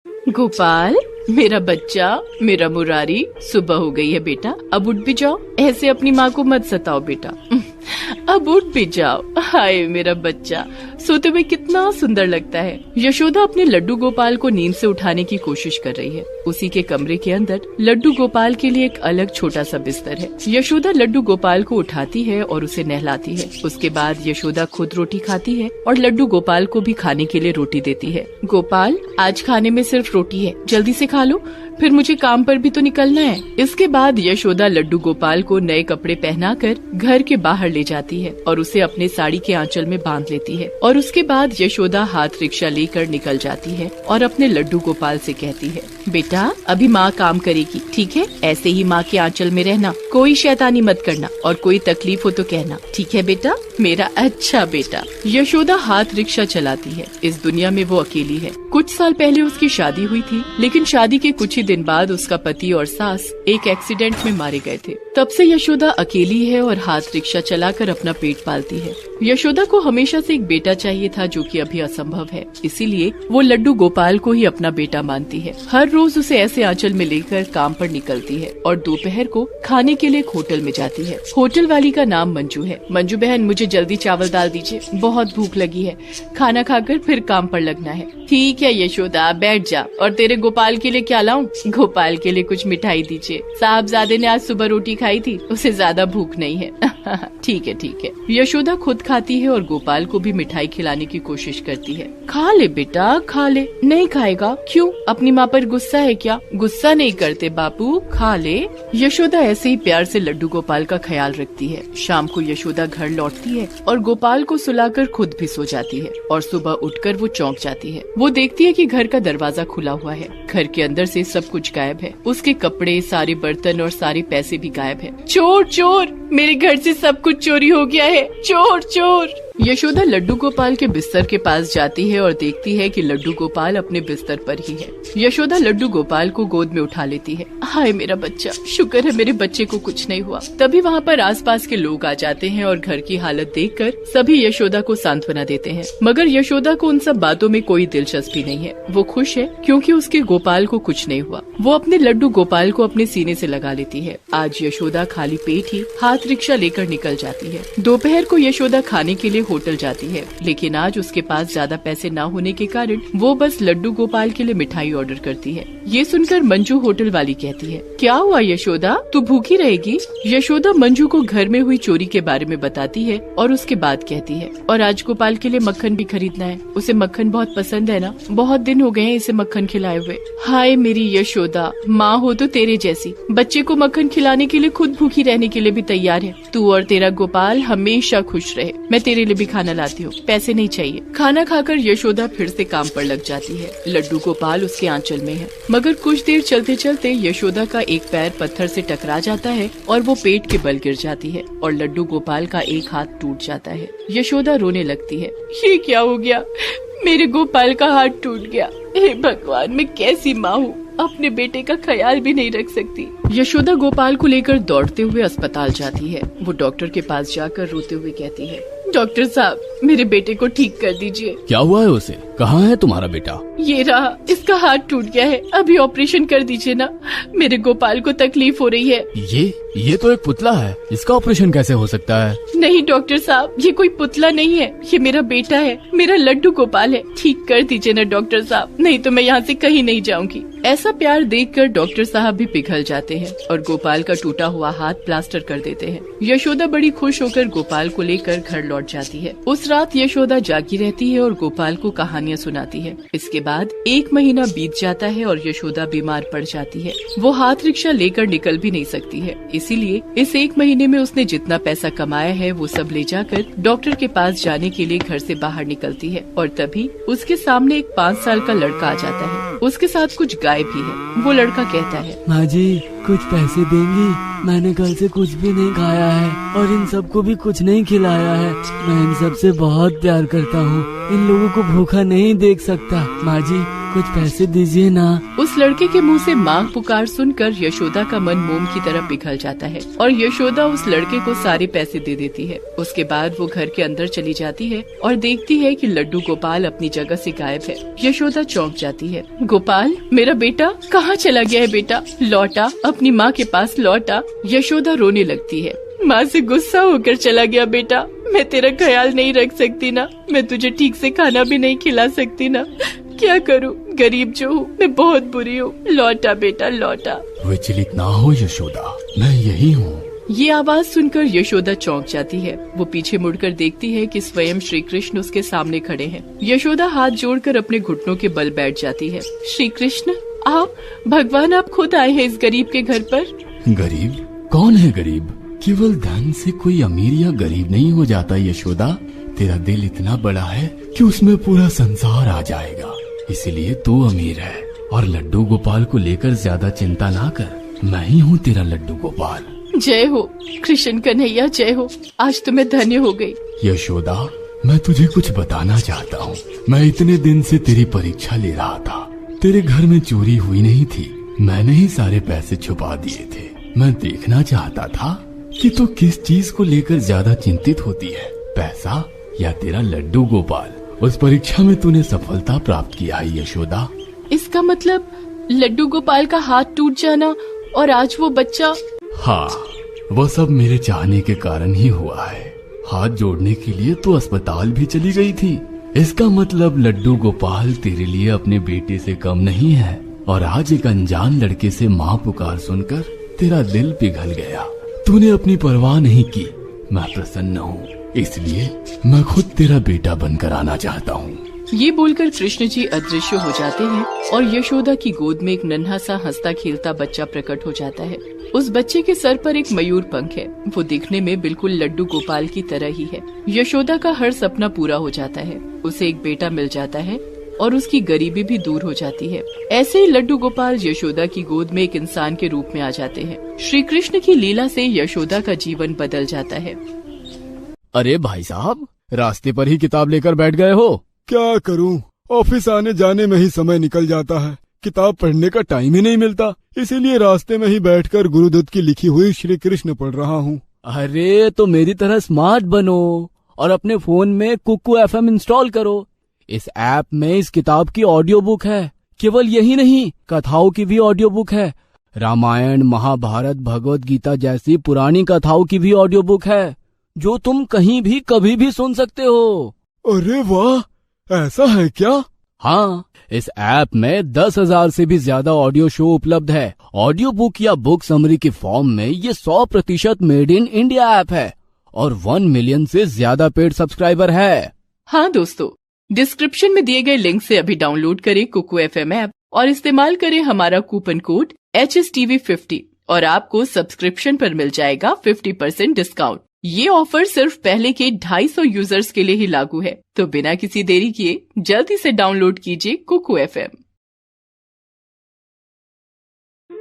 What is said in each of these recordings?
गोपाल, मेरा बच्चा, मेरा मुरारी, सुबह हो गई है बेटा, अब उठ भी जाओ। ऐसे अपनी माँ को मत सताओ बेटा, अब उठ भी जाओ। हाय मेरा बच्चा, सोते हुए कितना सुंदर लगता है। यशोदा अपने लड्डू गोपाल को नींद से उठाने की कोशिश कर रही है। उसी के कमरे के अंदर लड्डू गोपाल के लिए एक अलग छोटा सा बिस्तर है। यशोदा लड्डू गोपाल को उठाती है और उसे नहलाती है। उसके बाद यशोदा खुद रोटी खाती है और लड्डू गोपाल को भी खाने के लिए रोटी देती है। गोपाल, आज खाने में सिर्फ रोटी है, जल्दी से खा लो, फिर मुझे काम पर भी तो निकलना है। इसके बाद यशोदा लड्डू गोपाल को नए कपड़े पहनाकर घर के बाहर ले जाती है और उसे अपने साड़ी के आंचल में बांध लेती है। और उसके बाद यशोदा हाथ रिक्शा लेकर निकल जाती है और अपने लड्डू गोपाल से कहती है, बेटा अभी माँ काम करेगी, ठीक है? ऐसे ही माँ के आंचल में रहना, कोई शैतानी मत करना और कोई तकलीफ हो तो कहना, ठीक है बेटा, मेरा अच्छा बेटा। यशोदा हाथ रिक्शा चलाती है। इस दुनिया में वो अकेली है। कुछ साल पहले उसकी शादी हुई थी, लेकिन शादी के कुछ ही दिन बाद उसका पति और सास एक एक्सीडेंट में मारे गए थे। तब से यशोदा अकेली है और हाथ रिक्शा चलाकर अपना पेट पालती है। यशोदा को हमेशा से एक बेटा चाहिए था, जो कि अभी असंभव है। इसीलिए वो लड्डू गोपाल को ही अपना बेटा मानती है। हर रोज उसे ऐसे आंचल में लेकर काम पर निकलती है और दोपहर को खाने के लिए एक होटल में जाती है। होटल वाली का नाम मंजू है। मंजू बहन, मुझे जल्दी चावल दाल दीजिए, बहुत भूख लगी है, खाना खाकर फिर काम पर लगना है। ठीक है यशोदा, बैठ जा। और तेरे गोपाल के लिए क्या लाऊं? गोपाल के लिए कुछ मिठाई दीजिए, साहबजादे ने आज सुबह रोटी खाई थी, उसे ज्यादा भूख नहीं है। ठीक है ठीक है। यशोदा खुद खाती है और गोपाल को भी मिठाई खिलाने की कोशिश करती है। खा ले बेटा, खा ले। नहीं खाएगा? क्यों? अपनी माँ पर गुस्सा है क्या? गुस्सा नहीं करते बापू, खा ले। यशोदा ऐसे ही प्यार से लड्डू गोपाल का ख्याल रखती है। शाम को यशोदा घर लौटती है और गोपाल को सुलाकर खुद भी सो जाती है। और सुबह उठकर वो चौंक जाती है। वो देखती है कि घर का दरवाजा खुला हुआ है। घर के अंदर से सब कुछ गायब है। उसके कपड़े, सारे बर्तन और सारे पैसे भी गायब है। चोर चोर, मेरे घर से सब कुछ चोरी हो गया है, चोर चोर। यशोदा लड्डू गोपाल के बिस्तर के पास जाती है और देखती है कि लड्डू गोपाल अपने बिस्तर पर ही है। यशोदा लड्डू गोपाल को गोद में उठा लेती है। हाय मेरा बच्चा, शुक्र है मेरे बच्चे को कुछ नहीं हुआ। तभी वहाँ पर आसपास के लोग आ जाते हैं और घर की हालत देखकर सभी यशोदा को सांत्वना देते हैं। मगर यशोदा को उन सब बातों में कोई दिलचस्पी नहीं है। वो खुश है क्योंकि उसके गोपाल को कुछ नहीं हुआ। वो अपने लड्डू गोपाल को अपने सीने से लगा लेती है। आज यशोदा खाली पेट ही हाथ रिक्शा लेकर निकल जाती है। दोपहर को यशोदा खाने के लिए होटल जाती है, लेकिन आज उसके पास ज्यादा पैसे न होने के कारण वो बस लड्डू गोपाल के लिए मिठाई ऑर्डर करती है। ये सुनकर मंजू होटल वाली कहती है, क्या हुआ यशोदा, तू भूखी रहेगी? यशोदा मंजू को घर में हुई चोरी के बारे में बताती है और उसके बाद कहती है, और आज गोपाल के लिए मक्खन भी खरीदना है, उसे मक्खन बहुत पसंद है ना, बहुत दिन हो गए हैं इसे मक्खन खिलाए हुए। हाय मेरी यशोदा, माँ हो तो तेरे जैसी, बच्चे को मक्खन खिलाने के लिए खुद भूखी रहने के लिए भी तैयार है। तू और तेरा गोपाल हमेशा खुश रहे। मैं तेरे लिए भी खाना लाती हूँ, पैसे नहीं चाहिए। खाना खाकर यशोदा फिर से काम पर लग जाती है। लड्डू गोपाल उसके आंचल में है। मगर कुछ देर चलते चलते यशोदा का एक पैर पत्थर से टकरा जाता है और वो पेट के बल गिर जाती है और लड्डू गोपाल का एक हाथ टूट जाता है। यशोदा रोने लगती है, ये क्या हो गया, मेरे गोपाल का हाथ टूट गया। हे भगवान, मैं कैसी माँ हूँ, अपने बेटे का ख्याल भी नहीं रख सकती। यशोदा गोपाल को लेकर दौड़ते हुए अस्पताल जाती है। वो डॉक्टर के पास जाकर रोते हुए कहती है, डॉक्टर साहब, मेरे बेटे को ठीक कर दीजिए। क्या हुआ है उसे? कहाँ है तुम्हारा बेटा? ये रहा, इसका हाथ टूट गया है, अभी ऑपरेशन कर दीजिए ना, मेरे गोपाल को तकलीफ हो रही है। ये तो एक पुतला है, इसका ऑपरेशन कैसे हो सकता है? नहीं डॉक्टर साहब, ये कोई पुतला नहीं है, ये मेरा बेटा है, मेरा लड्डू गोपाल है, ठीक कर दीजिए ना डॉक्टर साहब, नहीं तो मैं यहाँ से कहीं नहीं जाऊंगी। ऐसा प्यार देखकर डॉक्टर साहब भी पिघल जाते हैं और गोपाल का टूटा हुआ हाथ प्लास्टर कर देते हैं। यशोदा बड़ी खुश होकर गोपाल को लेकर घर लौट जाती है। उस रात यशोदा जागी रहती है और गोपाल को कहानियाँ सुनाती है। इसके बाद 1 महीना बीत जाता है और यशोदा बीमार पड़ जाती है। वो हाथ रिक्शा लेकर निकल भी नहीं सकती है, इसीलिए इस 1 महीने में उसने जितना पैसा कमाया है वो सब ले जाकर डॉक्टर के पास जाने के लिए घर से बाहर निकलती है। और तभी उसके सामने एक 5 साल का लड़का आ जाता है। उसके साथ कुछ गाय भी है। वो लड़का कहता है, माँ जी कुछ पैसे देंगी, मैंने कल से कुछ भी नहीं खाया है और इन सबको भी कुछ नहीं खिलाया है। मैं इन सब से बहुत प्यार करता हूँ, इन लोगों को भूखा नहीं देख सकता। माँ जी कुछ पैसे दीजिए ना। उस लड़के के मुंह से मांग पुकार सुनकर यशोदा का मन मोम की तरह पिघल जाता है और यशोदा उस लड़के को सारे पैसे दे देती है। उसके बाद वो घर के अंदर चली जाती है और देखती है कि लड्डू गोपाल अपनी जगह से गायब है। यशोदा चौंक जाती है। गोपाल, मेरा बेटा कहाँ चला गया है? बेटा लौटा, अपनी माँ के पास लौटा। यशोदा रोने लगती है। माँ से गुस्सा होकर चला गया बेटा। मैं तेरा ख्याल नहीं रख सकती ना, मैं तुझे ठीक से खाना भी नहीं खिला सकती ना। क्या करूँ, गरीब जो हूँ, मैं बहुत बुरी हूँ। लौटा बेटा लौटा। विचलित ना हो यशोदा, मैं यही हूँ। ये आवाज सुनकर यशोदा चौंक जाती है। वो पीछे मुड़कर देखती है कि स्वयं श्री कृष्ण उसके सामने खड़े हैं। यशोदा हाथ जोड़कर अपने घुटनों के बल बैठ जाती है। श्री कृष्ण, आप भगवान, आप खुद आए हैं इस गरीब के घर पर। गरीब? कौन है गरीब? केवल धन से कोई अमीर या गरीब नहीं हो जाता यशोदा। तेरा दिल इतना बड़ा है कि उसमें पूरा संसार आ जाएगा, इसलिए तू अमीर है। और लड्डू गोपाल को लेकर ज्यादा चिंता ना कर, मैं ही हूँ तेरा लड्डू गोपाल। जय हो कृष्ण कन्हैया, जय हो। आज तो मैं धन्य हो गई। यशोदा, मैं तुझे कुछ बताना चाहता हूँ। मैं इतने दिन से तेरी परीक्षा ले रहा था। तेरे घर में चोरी हुई नहीं थी, मैंने ही सारे पैसे छुपा दिए थे। मैं देखना चाहता था कि तू किस चीज को लेकर ज्यादा चिंतित होती है, पैसा या तेरा लड्डू गोपाल। उस परीक्षा में तूने सफलता प्राप्त किया है यशोदा। इसका मतलब लड्डू गोपाल का हाथ टूट जाना और आज वो बच्चा। हाँ, वो सब मेरे चाहने के कारण ही हुआ है। हाथ जोड़ने के लिए तो अस्पताल भी चली गई थी। इसका मतलब लड्डू गोपाल तेरे लिए अपने बेटे से कम नहीं है। और आज एक अनजान लड़के से माँ पुकार सुनकर तेरा दिल पिघल गया। तूने अपनी परवाह नहीं की। मैं प्रसन्न हूँ, इसलिए मैं खुद तेरा बेटा बनकर आना चाहता हूँ। ये बोलकर कृष्ण जी अदृश्य हो जाते हैं और यशोदा की गोद में एक नन्हा सा हंसता खेलता बच्चा प्रकट हो जाता है। उस बच्चे के सर पर एक मयूर पंख है। वो दिखने में बिल्कुल लड्डू गोपाल की तरह ही है। यशोदा का हर सपना पूरा हो जाता है। उसे एक बेटा मिल जाता है और उसकी गरीबी भी दूर हो जाती है। ऐसे ही लड्डू गोपाल यशोदा की गोद में एक इंसान के रूप में आ जाते हैं। श्री कृष्ण की लीला से यशोदा का जीवन बदल जाता है। अरे भाई साहब, रास्ते पर ही किताब लेकर बैठ गए हो? क्या करूं, ऑफिस आने जाने में ही समय निकल जाता है। किताब पढ़ने का टाइम ही नहीं मिलता, इसीलिए रास्ते में ही बैठकर गुरुदत्त की लिखी हुई श्री कृष्ण पढ़ रहा हूँ। अरे तो मेरी तरह स्मार्ट बनो और अपने फोन में कुकू FM इंस्टॉल करो। इस ऐप में इस किताब की ऑडियो बुक है। केवल यही नहीं, कथाओं की भी ऑडियो बुक है। रामायण, महाभारत, भगवत गीता जैसी पुरानी कथाओं की भी ऑडियो बुक है, जो तुम कहीं भी कभी भी सुन सकते हो। अरे वाह, ऐसा है क्या? हाँ, इस ऐप में 10,000 से भी ज्यादा ऑडियो शो उपलब्ध है। ऑडियो बुक या बुक समरी के फॉर्म में ये 100% मेड इन इंडिया ऐप है और 1 मिलियन से ज्यादा पेड सब्सक्राइबर है। हाँ दोस्तों, डिस्क्रिप्शन में दिए गए लिंक से अभी डाउनलोड करें कुकू FM ऐप और इस्तेमाल करें हमारा कूपन कोड HSTV50 और आपको सब्सक्रिप्शन पर मिल जाएगा 50% डिस्काउंट। ये ऑफर सिर्फ पहले के 250 यूजर्स के लिए ही लागू है, तो बिना किसी देरी किए जल्दी से डाउनलोड कीजिए कुकू FM।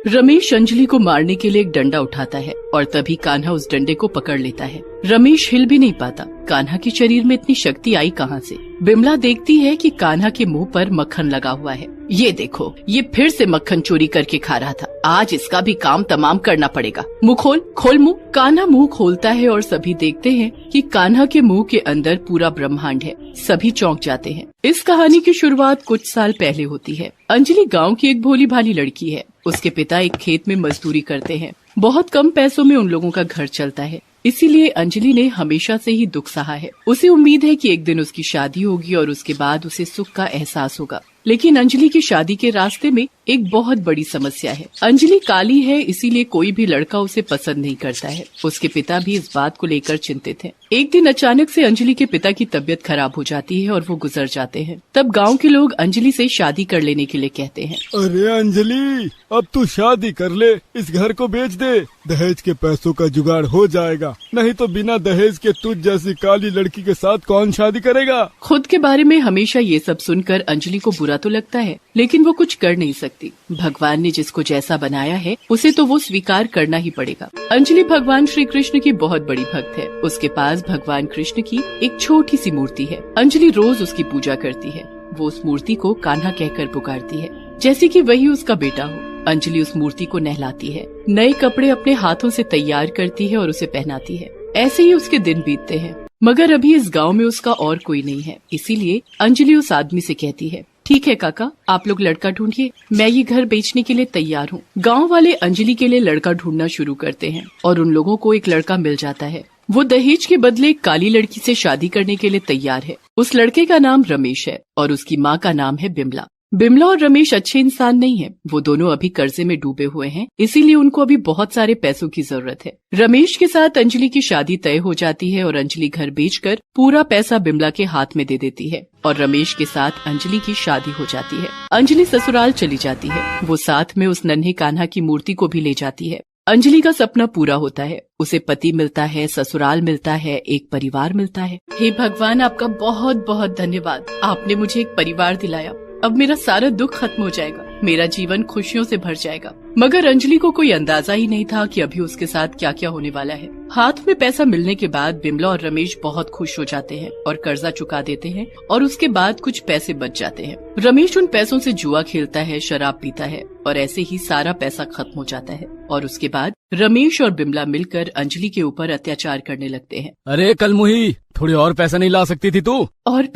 रमेश अंजलि को मारने के लिए एक डंडा उठाता है और तभी कान्हा उस डंडे को पकड़ लेता है। रमेश हिल भी नहीं पाता। कान्हा के शरीर में इतनी शक्ति आई कहाँ से? बिमला देखती है कि कान्हा के मुंह पर मक्खन लगा हुआ है। ये देखो, ये फिर से मक्खन चोरी करके खा रहा था। आज इसका भी काम तमाम करना पड़ेगा। मुंह खोल, खोल मुंह। कान्हा मुंह खोलता है और सभी देखते हैं कि कान्हा के मुंह के अंदर पूरा ब्रह्मांड है। सभी चौंक जाते हैं। इस कहानी की शुरुआत कुछ साल पहले होती है। अंजलि गाँव की एक भोली भाली लड़की है। उसके पिता एक खेत में मजदूरी करते हैं। बहुत कम पैसों में उन लोगों का घर चलता है, इसीलिए अंजलि ने हमेशा से ही दुख सहा है। उसे उम्मीद है कि एक दिन उसकी शादी होगी और उसके बाद उसे सुख का एहसास होगा। लेकिन अंजलि की शादी के रास्ते में एक बहुत बड़ी समस्या है। अंजलि काली है, इसीलिए कोई भी लड़का उसे पसंद नहीं करता है। उसके पिता भी इस बात को लेकर चिंतित हैं। एक दिन अचानक से अंजलि के पिता की तबीयत खराब हो जाती है और वो गुजर जाते हैं। तब गांव के लोग अंजलि से शादी कर लेने के लिए कहते हैं। अरे अंजलि, अब तू शादी कर ले, इस घर को बेच दे, दहेज के पैसों का जुगाड़ हो जाएगा। नहीं तो बिना दहेज के तुझ जैसी काली लड़की के साथ कौन शादी करेगा? खुद के बारे में हमेशा ये सब सुनकर अंजलि को बुरा बुरा तो लगता है, लेकिन वो कुछ कर नहीं सकती। भगवान ने जिसको जैसा बनाया है उसे तो वो स्वीकार करना ही पड़ेगा। अंजलि भगवान श्री कृष्ण की बहुत बड़ी भक्त है। उसके पास भगवान कृष्ण की एक छोटी सी मूर्ति है। अंजलि रोज उसकी पूजा करती है। वो उस मूर्ति को कान्हा कहकर पुकारती है, जैसे कि वही उसका बेटा हो। अंजलि उस मूर्ति को नहलाती है, नए कपड़े अपने हाथों से तैयार करती है और उसे पहनाती है। ऐसे ही उसके दिन बीतते हैं। मगर अभी इस गांव में उसका और कोई नहीं है, इसीलिए अंजलि उस आदमी से कहती है, ठीक है काका, आप लोग लड़का ढूंढिए, मैं ये घर बेचने के लिए तैयार हूँ। गांव वाले अंजलि के लिए लड़का ढूंढना शुरू करते हैं और उन लोगों को एक लड़का मिल जाता है। वो दहेज के बदले एक काली लड़की से शादी करने के लिए तैयार है। उस लड़के का नाम रमेश है और उसकी माँ का नाम है बिमला। बिमला और रमेश अच्छे इंसान नहीं हैं। वो दोनों अभी कर्जे में डूबे हुए हैं, इसीलिए उनको अभी बहुत सारे पैसों की जरूरत है। रमेश के साथ अंजलि की शादी तय हो जाती है और अंजलि घर बेचकर पूरा पैसा बिमला के हाथ में दे देती है और रमेश के साथ अंजलि की शादी हो जाती है। अंजलि ससुराल चली जाती है। वो साथ में उस नन्हे कान्हा की मूर्ति को भी ले जाती है। अंजलि का सपना पूरा होता है। उसे पति मिलता है, ससुराल मिलता है, एक परिवार मिलता है। हे भगवान, आपका बहुत बहुत धन्यवाद। आपने मुझे एक परिवार दिलाया। अब मेरा सारा दुख खत्म हो जाएगा, मेरा जीवन खुशियों से भर जाएगा। मगर अंजलि को कोई अंदाजा ही नहीं था कि अभी उसके साथ क्या क्या होने वाला है। हाथ में पैसा मिलने के बाद बिमला और रमेश बहुत खुश हो जाते हैं और कर्जा चुका देते हैं और उसके बाद कुछ पैसे बच जाते हैं। रमेश उन पैसों से जुआ खेलता है, शराब पीता है और ऐसे ही सारा पैसा खत्म हो जाता है। और उसके बाद रमेश और बिमला मिलकर अंजलि के ऊपर अत्याचार करने लगते हैं। अरे कलमुही, थोड़े और पैसा नहीं ला सकती थी तू? और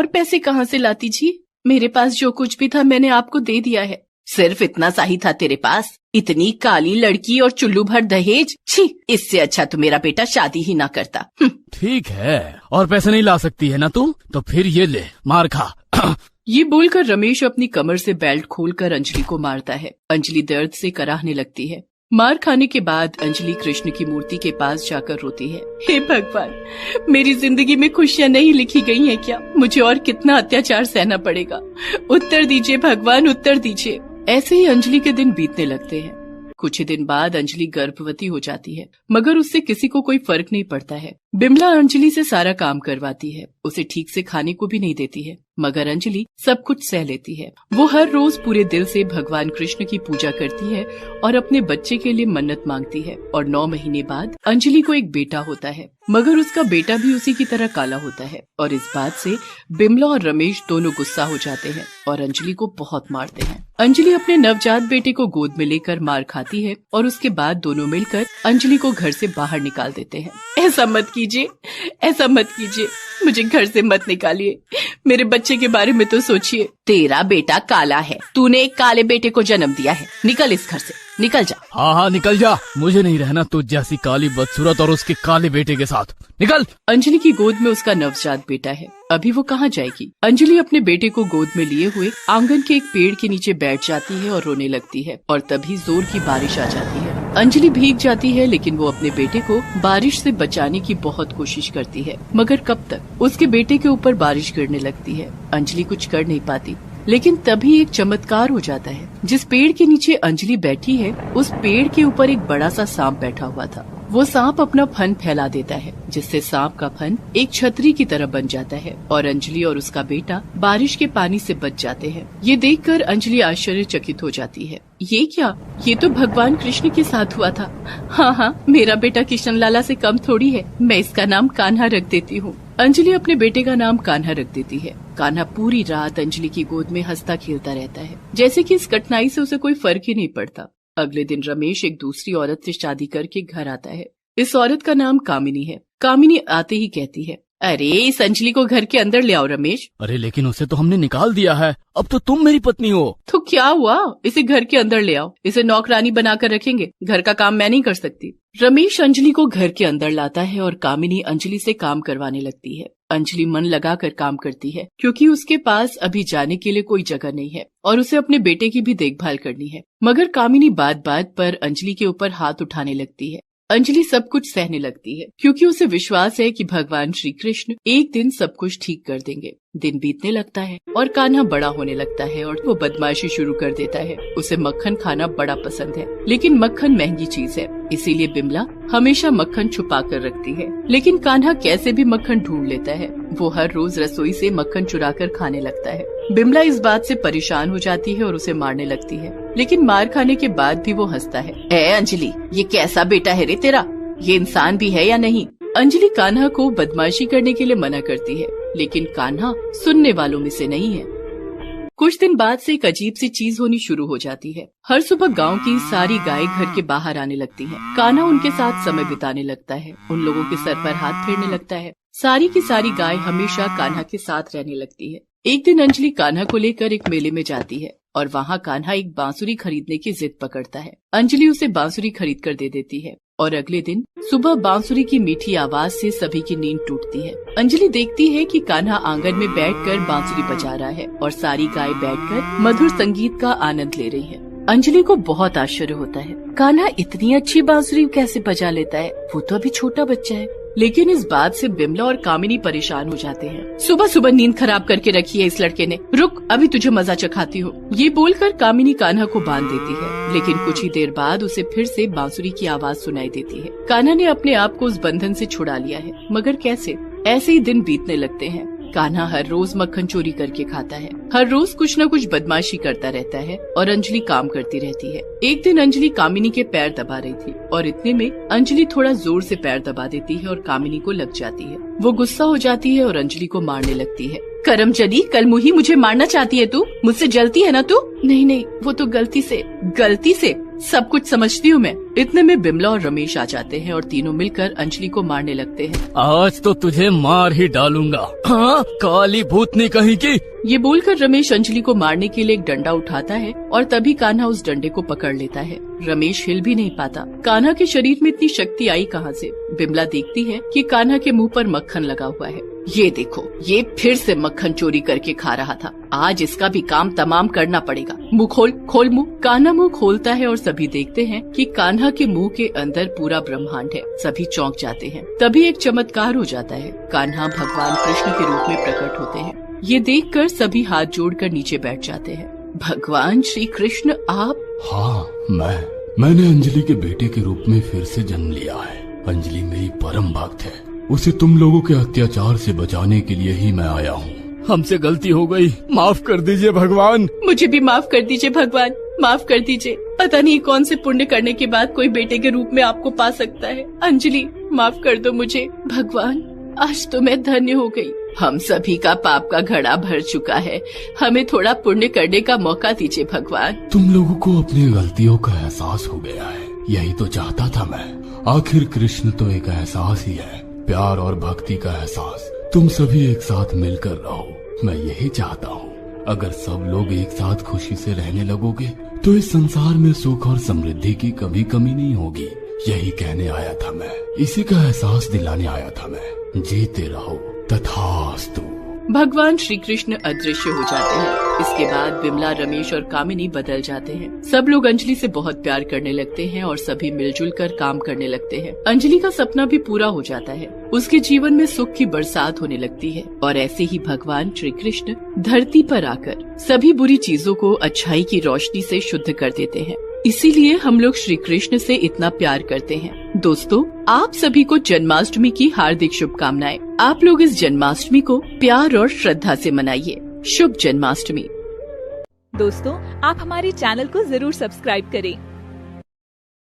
पैसे कहाँ से लाती जी? मेरे पास जो कुछ भी था मैंने आपको दे दिया है। सिर्फ इतना सा ही था तेरे पास? इतनी काली लड़की और चुल्लू भर दहेज? छी, इससे अच्छा तो मेरा बेटा शादी ही ना करता। ठीक है, और पैसे नहीं ला सकती है ना तू, तो फिर ये ले, मार खा। ये बोलकर रमेश अपनी कमर से बेल्ट खोलकर अंजलि को मारता है। अंजलि दर्द से कराहने लगती है। मार खाने के बाद अंजलि कृष्ण की मूर्ति के पास जाकर रोती है। हे भगवान, मेरी जिंदगी में खुशियाँ नहीं लिखी गई हैं क्या? मुझे और कितना अत्याचार सहना पड़ेगा? उत्तर दीजिए भगवान, उत्तर दीजिए। ऐसे ही अंजलि के दिन बीतने लगते हैं। कुछ ही दिन बाद अंजलि गर्भवती हो जाती है, मगर उससे किसी को कोई फर्क नहीं पड़ता है। बिमला अंजलि से सारा काम करवाती है, उसे ठीक से खाने को भी नहीं देती है, मगर अंजलि सब कुछ सह लेती है। वो हर रोज पूरे दिल से भगवान कृष्ण की पूजा करती है और अपने बच्चे के लिए मन्नत मांगती है। और 9 महीने बाद अंजलि को एक बेटा होता है, मगर उसका बेटा भी उसी की तरह काला होता है। और इस बात से बिमला और रमेश दोनों गुस्सा हो जाते हैं और अंजलि को बहुत मारते हैं। अंजलि अपने नवजात बेटे को गोद में लेकर मार खाती है और उसके बाद दोनों मिलकर अंजलि को घर से बाहर निकाल देते हैं। ऐसा मत कीजिए, ऐसा मत कीजिए, मुझे घर से मत निकालिए। मेरे बच्चे के बारे में तो सोचिए। तेरा बेटा काला है, तूने एक काले बेटे को जन्म दिया है। निकल इस घर से, निकल जा। हाँ, निकल जा। मुझे नहीं रहना तुझ जैसी काली बदसूरत और उसके काले बेटे के साथ। निकल। अंजलि की गोद में उसका नवजात बेटा है। अभी वो कहाँ जाएगी? अंजलि अपने बेटे को गोद में लिए हुए आंगन के एक पेड़ के नीचे बैठ जाती है और रोने लगती है। और तभी जोर की बारिश आ जाती है। अंजलि भीग जाती है, लेकिन वो अपने बेटे को बारिश से बचाने की बहुत कोशिश करती है, मगर कब तक? उसके बेटे के ऊपर बारिश गिरने लगती है। अंजलि कुछ कर नहीं पाती, लेकिन तभी एक चमत्कार हो जाता है। जिस पेड़ के नीचे अंजलि बैठी है, उस पेड़ के ऊपर एक बड़ा सा सांप बैठा हुआ था। वो सांप अपना फन फैला देता है, जिससे सांप का फन एक छतरी की तरह बन जाता है और अंजलि और उसका बेटा बारिश के पानी से बच जाते हैं। ये देखकर अंजलि आश्चर्यचकित हो जाती है। ये क्या? ये तो भगवान कृष्ण के साथ हुआ था। हाँ, मेरा बेटा किशन लाला से कम थोड़ी है। मैं इसका नाम कान्हा रख देती हूँ। अंजलि अपने बेटे का नाम कान्हा रख देती है। कान्हा पूरी रात अंजलि की गोद में हंसता खेलता रहता है, जैसे कि इस कठिनाई से उसे कोई फर्क ही नहीं पड़ता। अगले दिन रमेश एक दूसरी औरत से शादी करके घर आता है। इस औरत का नाम कामिनी है। कामिनी आते ही कहती है, अरे इस अंजलि को घर के अंदर ले आओ रमेश। अरे लेकिन उसे तो हमने निकाल दिया है, अब तो तुम मेरी पत्नी हो। तो क्या हुआ? इसे घर के अंदर ले आओ, इसे नौकरानी बनाकर रखेंगे। घर का काम मैं नहीं कर सकती। रमेश अंजलि को घर के अंदर लाता है और कामिनी अंजलि से काम करवाने लगती है। अंजलि मन लगाकर काम करती है, क्योंकि उसके पास अभी जाने के लिए कोई जगह नहीं है और उसे अपने बेटे की भी देखभाल करनी है। मगर कामिनी बात बात पर अंजलि के ऊपर हाथ उठाने लगती है। अंजलि सब कुछ सहने लगती है, क्योंकि उसे विश्वास है कि भगवान श्री कृष्ण एक दिन सब कुछ ठीक कर देंगे। दिन बीतने लगता है और कान्हा बड़ा होने लगता है और वो बदमाशी शुरू कर देता है। उसे मक्खन खाना बड़ा पसंद है, लेकिन मक्खन महंगी चीज है, इसीलिए बिमला हमेशा मक्खन छुपा कर रखती है। लेकिन कान्हा कैसे भी मक्खन ढूंढ लेता है। वो हर रोज रसोई से मक्खन चुरा कर खाने लगता है। बिमला इस बात से परेशान हो जाती है और उसे मारने लगती है, लेकिन मार खाने के बाद भी वो हंसता है। ए अंजलि, ये कैसा बेटा है रे तेरा, ये इंसान भी है या नहीं। अंजलि कान्हा को बदमाशी करने के लिए मना करती है, लेकिन कान्हा सुनने वालों में से नहीं है। कुछ दिन बाद से एक अजीब सी चीज होनी शुरू हो जाती है। हर सुबह गांव की सारी गाय घर के बाहर आने लगती हैं। कान्हा उनके साथ समय बिताने लगता है, उन लोगों के सर पर हाथ फेरने लगता है। सारी की सारी गाय हमेशा कान्हा के साथ रहने लगती है। एक दिन अंजलि कान्हा को लेकर एक मेले में जाती है और वहाँ कान्हा एक बांसुरी खरीदने की जिद पकड़ता है। अंजलि उसे बांसुरी खरीद कर दे देती है और अगले दिन सुबह बांसुरी की मीठी आवाज से सभी की नींद टूटती है। अंजलि देखती है कि कान्हा आंगन में बैठकर बांसुरी बजा रहा है और सारी गाय बैठकर मधुर संगीत का आनंद ले रही है। अंजलि को बहुत आश्चर्य होता है, कान्हा इतनी अच्छी बांसुरी कैसे बजा लेता है, वो तो अभी छोटा बच्चा है। लेकिन इस बात से बिमला और कामिनी परेशान हो जाते हैं। सुबह सुबह नींद खराब करके रखी है इस लड़के ने, रुक अभी तुझे मजा चखाती हूँ। ये बोलकर कामिनी कान्हा को बांध देती है, लेकिन कुछ ही देर बाद उसे फिर से बांसुरी की आवाज सुनाई देती है। कान्हा ने अपने आप को उस बंधन से छुड़ा लिया है, मगर कैसे? ऐसे ही दिन बीतने लगते हैं। कान्हा हर रोज मक्खन चोरी करके खाता है, हर रोज कुछ न कुछ बदमाशी करता रहता है और अंजलि काम करती रहती है। एक दिन अंजलि कामिनी के पैर दबा रही थी और इतने में अंजलि थोड़ा जोर से पैर दबा देती है और कामिनी को लग जाती है। वो गुस्सा हो जाती है और अंजलि को मारने लगती है। करमचली, कल मुही मुझे मारना चाहती है तू, मुझसे जलती है ना तू? नहीं नहीं, वो तो गलती से सब कुछ समझती हूँ मैं। इतने में बिमला और रमेश आ जाते हैं और तीनों मिलकर अंजलि को मारने लगते हैं। आज तो तुझे मार ही डालूंगा, हाँ, काली भूतनी कहीं की। ये बोलकर रमेश अंजलि को मारने के लिए एक डंडा उठाता है और तभी कान्हा उस डंडे को पकड़ लेता है। रमेश हिल भी नहीं पाता। कान्हा के शरीर में इतनी शक्ति आई कहाँ से? बिमला देखती है कि कान्हा के मुंह पर मक्खन लगा हुआ है। ये देखो, ये फिर से मक्खन चोरी करके खा रहा था, आज इसका भी काम तमाम करना पड़ेगा। मुंह खोल मुंह। कान्हा मुंह खोलता है और सभी देखते हैं कि कान्हा के मुंह के अंदर पूरा ब्रह्मांड है। सभी चौंक जाते हैं। तभी एक चमत्कार हो जाता है, कान्हा भगवान कृष्ण के रूप में प्रकट होते हैं। ये देखकर सभी हाथ जोड़कर नीचे बैठ जाते हैं। भगवान श्री कृष्ण आप? हाँ, मैंने अंजलि के बेटे के रूप में फिर से जन्म लिया है। अंजलि मेरी परम भक्त है, उसे तुम लोगों के अत्याचार से बचाने के लिए ही मैं आया हूँ। हमसे गलती हो गई, माफ कर दीजिए भगवान। मुझे भी माफ कर दीजिए भगवान, माफ कर दीजिए। पता नहीं कौन से पुण्य करने के बाद कोई बेटे के रूप में आपको पा सकता है। अंजलि, माफ कर दो मुझे भगवान, आज तो मैं धन्य हो गई। हम सभी का पाप का घड़ा भर चुका है, हमें थोड़ा पुण्य करने का मौका दीजिए भगवान। तुम लोगों को अपनी गलतियों का एहसास हो गया है, यही तो चाहता था मैं। आखिर कृष्ण तो एक एहसास ही है, प्यार और भक्ति का एहसास। तुम सभी एक साथ मिलकर रहो, मैं यही चाहता हूँ। अगर सब लोग एक साथ खुशी से रहने लगोगे तो इस संसार में सुख और समृद्धि की कभी कमी नहीं होगी। यही कहने आया था मैं, इसी का एहसास दिलाने आया था मैं। जीते रहो, तथास्तु। भगवान श्री कृष्ण अदृश्य हो जाते हैं। इसके बाद बिमला, रमेश और कामिनी बदल जाते हैं। सब लोग अंजलि से बहुत प्यार करने लगते हैं और सभी मिलजुल कर काम करने लगते हैं। अंजलि का सपना भी पूरा हो जाता है, उसके जीवन में सुख की बरसात होने लगती है। और ऐसे ही भगवान श्री कृष्ण धरती पर आकर सभी बुरी चीजों को अच्छाई की रोशनी से शुद्ध कर देते हैं। इसीलिए हम लोग श्री कृष्ण से इतना प्यार करते हैं। दोस्तों, आप सभी को जन्माष्टमी की हार्दिक शुभकामनाएं। आप लोग इस जन्माष्टमी को प्यार और श्रद्धा से मनाइए। शुभ जन्माष्टमी। दोस्तों, आप हमारे चैनल को जरूर सब्सक्राइब करें